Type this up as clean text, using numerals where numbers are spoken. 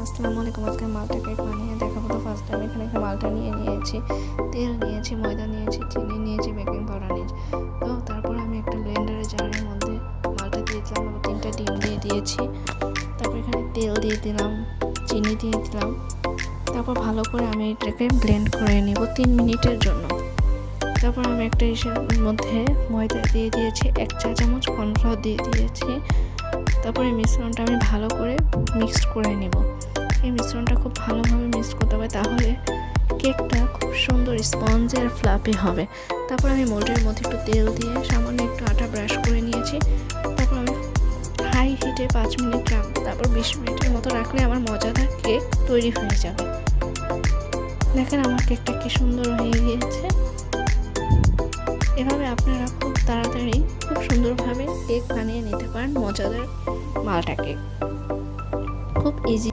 আসসালামু আলাইকুম। আজকে মালটা কেক বানিয়ে দেখাবো। তো ফার্স্ট আমি এখানে একটা মালটা নিয়েছি, তেল নিয়েছি, ময়দা নিয়েছি, চিনি নিয়েছি, বেকিং পাউডার নিয়েছি। তো তারপর আমি একটা ব্লেন্ডারের জারের মধ্যে মালটা দিয়ে দিলাম, আবার 3টা ডিম দিয়ে দিয়েছি। তারপর এখানে তেল দিয়ে দিলাম, চিনি দিয়ে দিলাম। তারপর ভালো করে আমি এটাকে ব্লেন্ড করে নেব 3 মিনিটের জন্য। তারপর আমি একটা ইসের মধ্যে ময়দা দিয়ে দিয়েছি, 1 চা চামচ কর্নফ্লাওয়ার দিয়ে দিয়েছি। তারপরে মিশ্রণটা আমি ভালো করে মিক্সড করে নেব। এই মিশ্রণটা খুব ভালোভাবে মিক্স করতে হবে, তাহলে কেকটা খুব সুন্দর স্পঞ্জ আর ফ্লাফি হবে। তারপর আমি মোল্ডের মধ্যে একটু তেল দিয়ে সামান্য একটু আটা ব্রাশ করে নিয়েছি। তারপর আমি হাই হিটে 5 মিনিট রাখবো। তারপর 20 মিনিটের মতো রাখলে আমার মজাদার কেক তৈরি হয়ে যাবে। দেখেন আমার কেকটা কি সুন্দর হয়ে গিয়েছে। এভাবে আপনারা খুব তাড়াতাড়ি খুব সুন্দরভাবে কেক বানিয়ে নিতে পারেন, মজাদার মালটা কেক খুব ইজি।